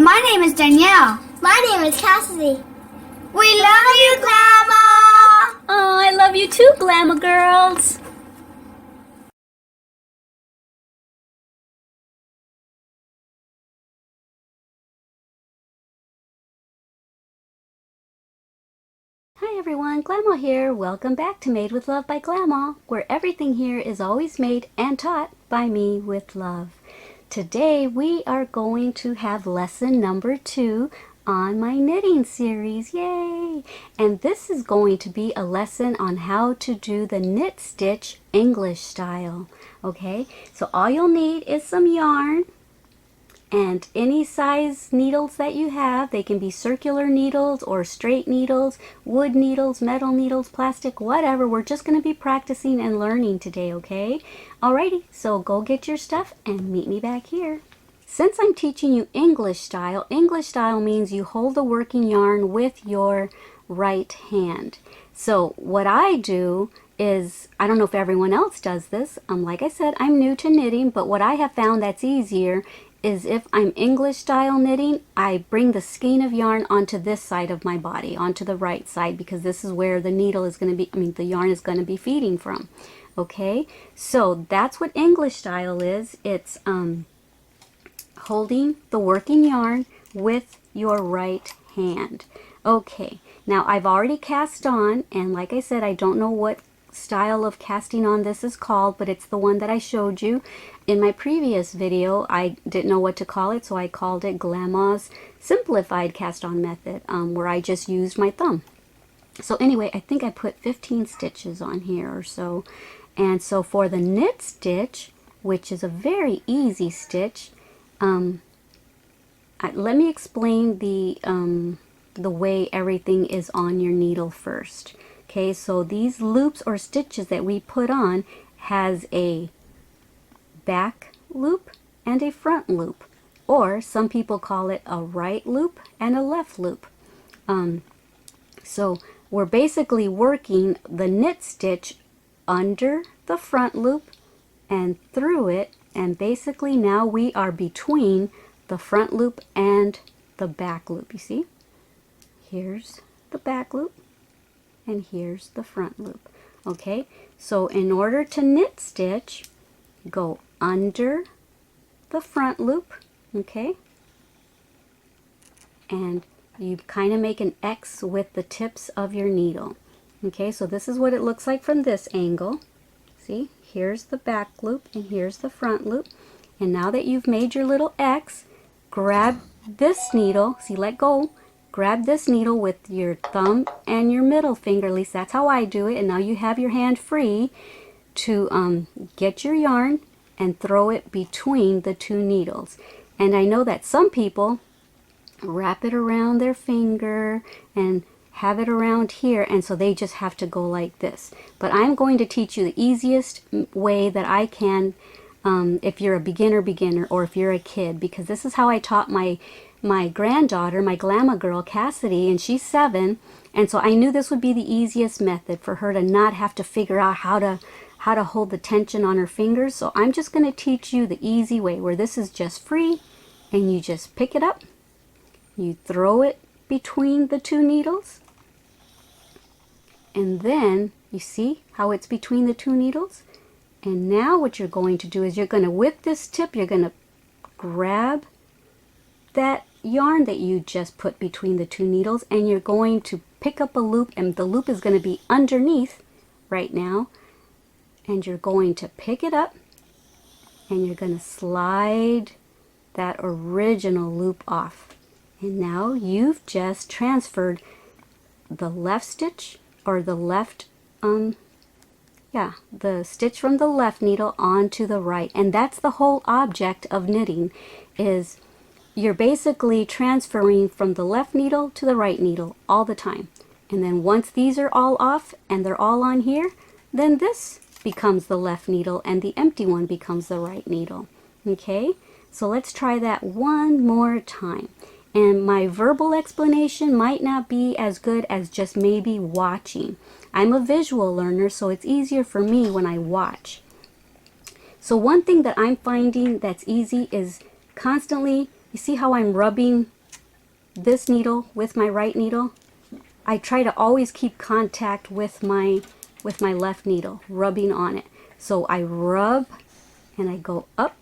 My name is Danielle. My name is Cassidy. We love you, Glama! Oh, I love you too, Glama girls. Hi everyone, Glama here. Welcome back to Made with Love by Glama, where everything here is always made and taught by me with love. Today we are going to have lesson number 2 on my knitting series. Yay! And this is going to be a lesson on how to do the knit stitch English style. Okay, so all you'll need is some yarn and any size needles that you have. They can be circular needles or straight needles, wood needles, metal needles, plastic, whatever. We're just going to be practicing and learning today, okay? Alrighty, so go get your stuff and meet me back here. Since I'm teaching you English style means you hold the working yarn with your right hand. So what I do is, I don't know if everyone else does this. Like I said, I'm new to knitting, but what I have found that's easier is if I'm English style knitting, I bring the skein of yarn onto this side of my body, onto the right side, because this is where the needle is going to be, the yarn is going to be feeding from. Okay, so that's what English style is. It's holding the working yarn with your right hand. Okay, now I've already cast on, and like I said, I don't know what style of casting on this is called, but it's the one that I showed you in my previous video. I didn't know what to call it, so I called it Glama's simplified cast on method, where I just used my thumb. So anyway, I think I put 15 stitches on here or so. And so for the knit stitch, which is a very easy stitch, let me explain the way everything is on your needle first. Okay, so these loops or stitches that we put on has a back loop and a front loop, or some people call it a right loop and a left loop. So we're basically working the knit stitch under the front loop and through it, and basically now we are between the front loop and the back loop. You see? Here's the back loop and here's the front loop. Okay, so in order to knit stitch, go under the front loop, okay, and you kind of make an X with the tips of your needle. Okay, so this is what it looks like from this angle. See, here's the back loop and here's the front loop. And now that you've made your little X, grab this needle, see, let go, grab this needle with your thumb and your middle finger, at least that's how I do it, and now you have your hand free to get your yarn and throw it between the two needles. And I know that some people wrap it around their finger and have it around here, and so they just have to go like this. But I'm going to teach you the easiest way that I can if you're a beginner or if you're a kid, because this is how I taught my granddaughter, my Glama girl, Cassidy, and she's 7, and so I knew this would be the easiest method for her to not have to figure out how to hold the tension on her fingers. So I'm just going to teach you the easy way, where this is just free, and you just pick it up, you throw it between the two needles, and then you see how it's between the two needles. And now what you're going to do is you're going to, with this tip, you're going to grab that yarn that you just put between the two needles, and you're going to pick up a loop, and the loop is going to be underneath right now, and you're going to pick it up and you're going to slide that original loop off, and now you've just transferred the left stitch, or the left the stitch from the left needle onto the right. And that's the whole object of knitting, is you're basically transferring from the left needle to the right needle all the time. And then once these are all off and they're all on here, then this becomes the left needle and the empty one becomes the right needle. Okay, so let's try that one more time. And my verbal explanation might not be as good as just maybe watching. I'm a visual learner, so it's easier for me when I watch. So one thing that I'm finding that's easy is constantly you see how I'm rubbing this needle with my right needle? I try to always keep contact with my left needle, rubbing on it. So I rub and I go up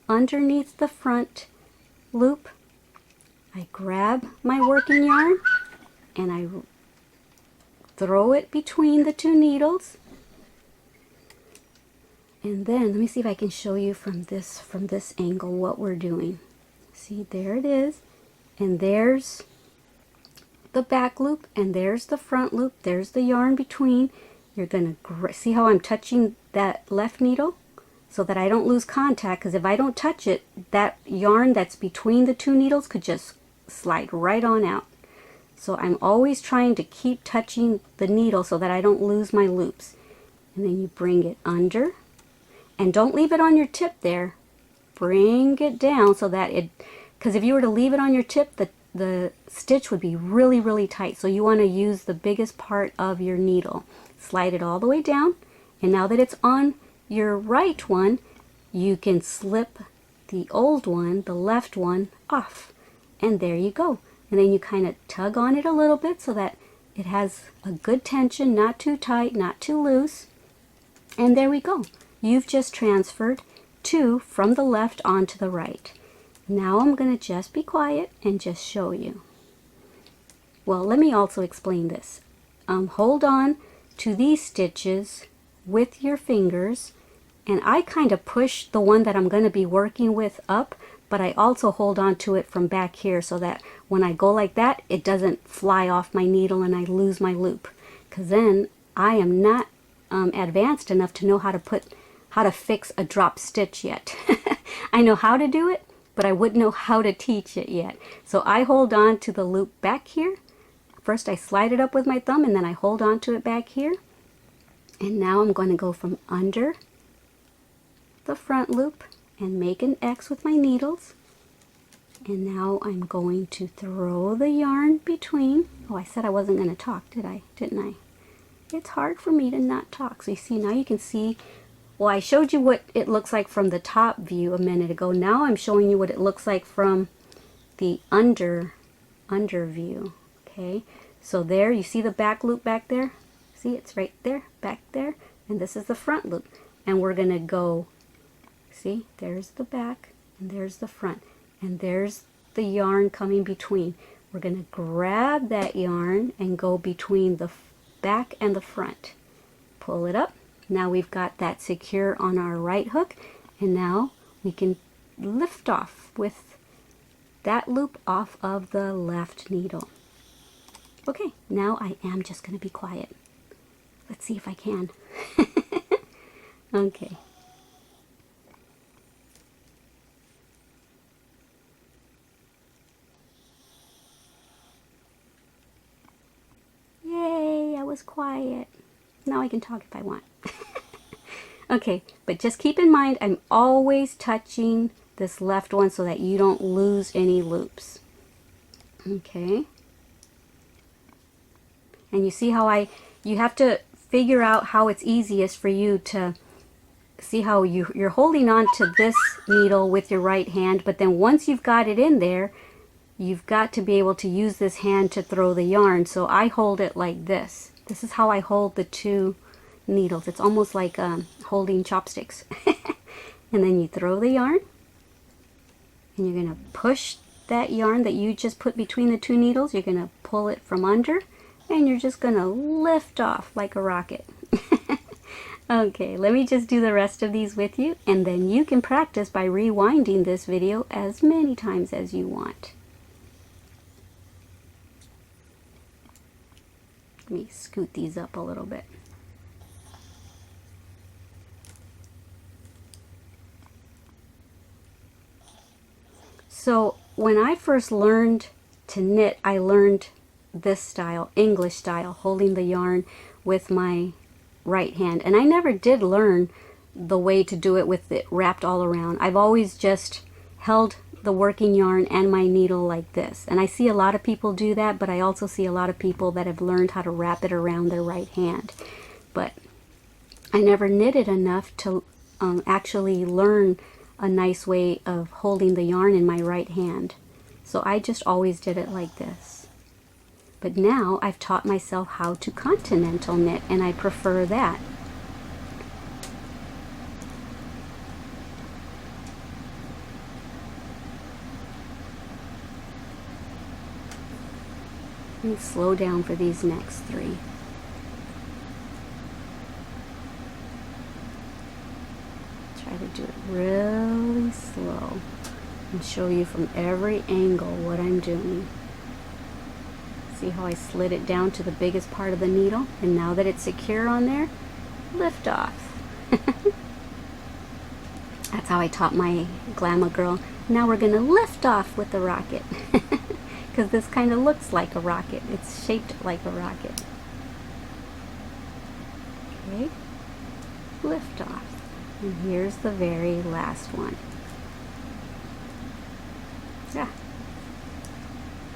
underneath the front loop. I grab my working yarn and I throw it between the two needles. And then let me see if I can show you from this angle what we're doing. See, there it is. And there's the back loop and there's the front loop. There's the yarn between. You're going to see how I'm touching that left needle so that I don't lose contact, because if I don't touch it, that yarn that's between the two needles could just slide right on out. So I'm always trying to keep touching the needle so that I don't lose my loops. And then you bring it under, and don't leave it on your tip there. Bring it down so that it, because if you were to leave it on your tip, the stitch would be really, really tight. So you want to use the biggest part of your needle. Slide it all the way down, and now that it's on your right one, you can slip the old one, the left one, off. And there you go. And then you kind of tug on it a little bit so that it has a good tension, not too tight, not too loose. And there we go. You've just transferred two from the left onto the right. Now I'm going to just be quiet and just show you. Well, let me also explain this. Hold on to these stitches with your fingers, and I kind of push the one that I'm going to be working with up, but I also hold on to it from back here so that when I go like that, it doesn't fly off my needle and I lose my loop. Because then I am not advanced enough to know how to fix a drop stitch yet. I know how to do it, but I wouldn't know how to teach it yet. So I hold on to the loop back here. First I slide it up with my thumb, and then I hold on to it back here. And now I'm going to go from under the front loop and make an X with my needles. And now I'm going to throw the yarn between. Oh, I said I wasn't going to talk, didn't I? It's hard for me to not talk. So you see, now you can see, well, I showed you what it looks like from the top view a minute ago. Now I'm showing you what it looks like from the under view. Okay, so there you see the back loop back there. See, it's right there, back there, and this is the front loop. And we're going to go, see, there's the back, and there's the front, and there's the yarn coming between. We're going to grab that yarn and go between the back and the front. Pull it up. Now we've got that secure on our right hook, and now we can lift off with that loop off of the left needle. Okay, now I am just going to be quiet. Let's see if I can. Okay. Yay, I was quiet. Now I can talk if I want. Okay, but just keep in mind I'm always touching this left one so that you don't lose any loops. Okay. And you see how you have to figure out how it's easiest for you to see how you're holding on to this needle with your right hand, but then once you've got it in there, you've got to be able to use this hand to throw the yarn. So I hold it like this. This is how I hold the two needles. It's almost like holding chopsticks. And then you throw the yarn, and you're going to push that yarn that you just put between the two needles. You're going to pull it from under, and you're just going to lift off like a rocket. Okay, let me just do the rest of these with you, and then you can practice by rewinding this video as many times as you want. Let me scoot these up a little bit. So when I first learned to knit, I learned this style, English style, holding the yarn with my right hand. And I never did learn the way to do it with it wrapped all around. I've always just held the working yarn and my needle like this. And I see a lot of people do that, but I also see a lot of people that have learned how to wrap it around their right hand. But I never knitted enough to actually learn a nice way of holding the yarn in my right hand. So I just always did it like this. But now I've taught myself how to continental knit, and I prefer that. Let me slow down for these next three. Try to do it really slow and show you from every angle what I'm doing. See how I slid it down to the biggest part of the needle, and now that it's secure on there, lift off. That's how I taught my Glama girl. Now we're going to lift off with the rocket. Because this kind of looks like a rocket. It's shaped like a rocket. Okay, lift off. And here's the very last one. Yeah.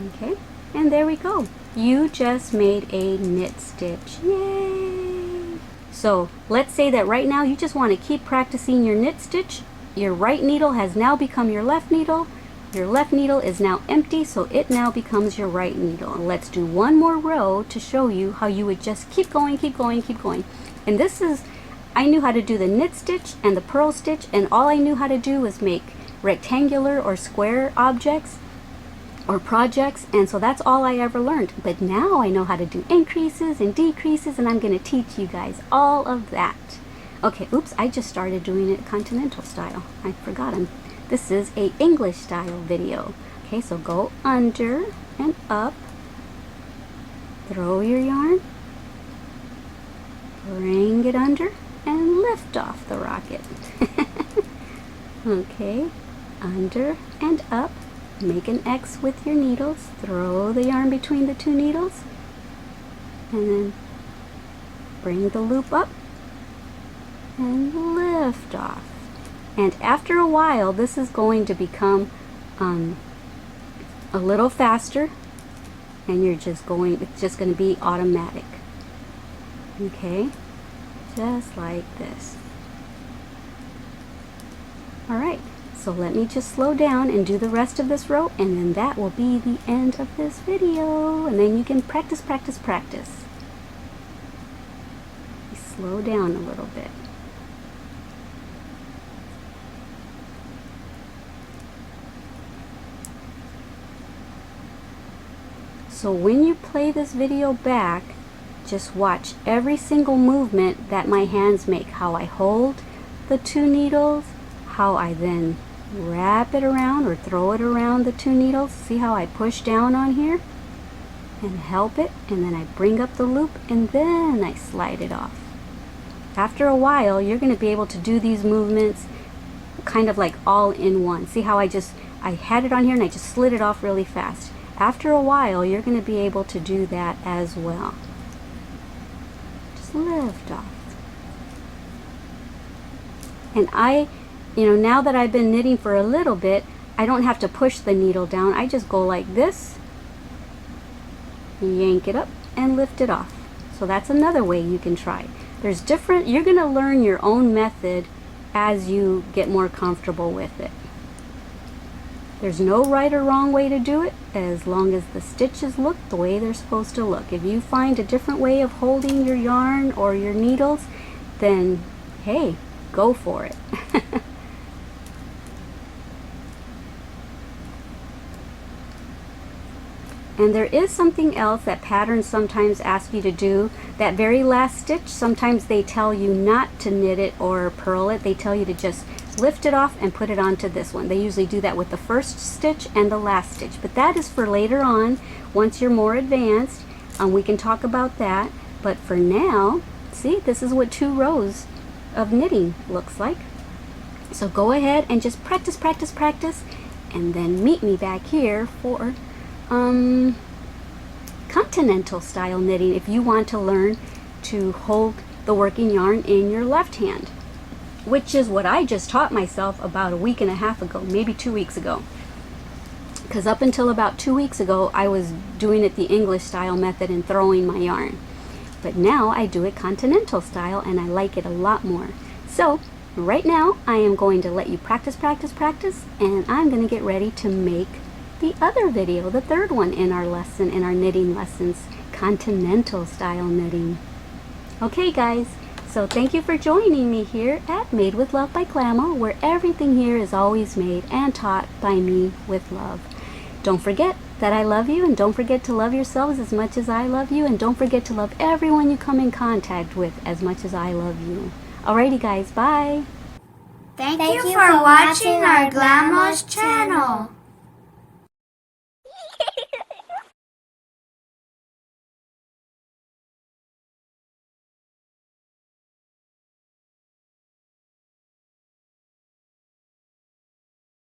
Okay, and there we go. You just made a knit stitch. Yay! So let's say that right now you just want to keep practicing your knit stitch. Your right needle has now become your left needle. Your left needle is now empty, so it now becomes your right needle. And let's do one more row to show you how you would just keep going, keep going, keep going. And this is, I knew how to do the knit stitch and the purl stitch, and all I knew how to do was make rectangular or square objects or projects, and so that's all I ever learned. But now I know how to do increases and decreases, and I'm going to teach you guys all of that. Okay, oops, I just started doing it Continental style. I forgot this is a English style video. Okay, so go under and up, throw your yarn, bring it under, and lift off the rocket. Okay, under and up, make an X with your needles, throw the yarn between the two needles, and then bring the loop up and lift off. And after a while, this is going to become a little faster, and it's just going to be automatic. Okay, just like this. All right, so let me just slow down and do the rest of this row, and then that will be the end of this video. And then you can practice, practice, practice. Slow down a little bit. So when you play this video back, just watch every single movement that my hands make. How I hold the two needles, how I then wrap it around or throw it around the two needles. See how I push down on here and help it, and then I bring up the loop, and then I slide it off. After a while, you're going to be able to do these movements kind of like all in one. See how I had it on here and I just slid it off really fast. After a while, you're going to be able to do that as well. Just lift off. And now that I've been knitting for a little bit, I don't have to push the needle down. I just go like this, yank it up, and lift it off. So that's another way you can try. You're going to learn your own method as you get more comfortable with it. There's no right or wrong way to do it, as long as the stitches look the way they're supposed to look. If you find a different way of holding your yarn or your needles, then hey, go for it. And there is something else that patterns sometimes ask you to do. That very last stitch, sometimes they tell you not to knit it or purl it. They tell you to just lift it off and put it onto this one. They usually do that with the first stitch and the last stitch. But that is for later on, once you're more advanced. We can talk about that. But for now, see, this is what 2 rows of knitting looks like. So go ahead and just practice, practice, practice, and then meet me back here for continental style knitting if you want to learn to hold the working yarn in your left hand, which is what I just taught myself about a week and a half ago, maybe 2 weeks ago. Because up until about 2 weeks ago, I was doing it the English style method and throwing my yarn. But now I do it continental style, and I like it a lot more. So Right now, I am going to let you practice, and I'm going to get ready to make the other video, the third one in our lesson, in our knitting lessons, Continental Style knitting. Okay guys, so thank you for joining me here at Made with Love by Glama, where everything here is always made and taught by me with love. Don't forget that I love you, and don't forget to love yourselves as much as I love you, and don't forget to love everyone you come in contact with as much as I love you. Alrighty guys, bye! Thank you for watching our Glama's channel.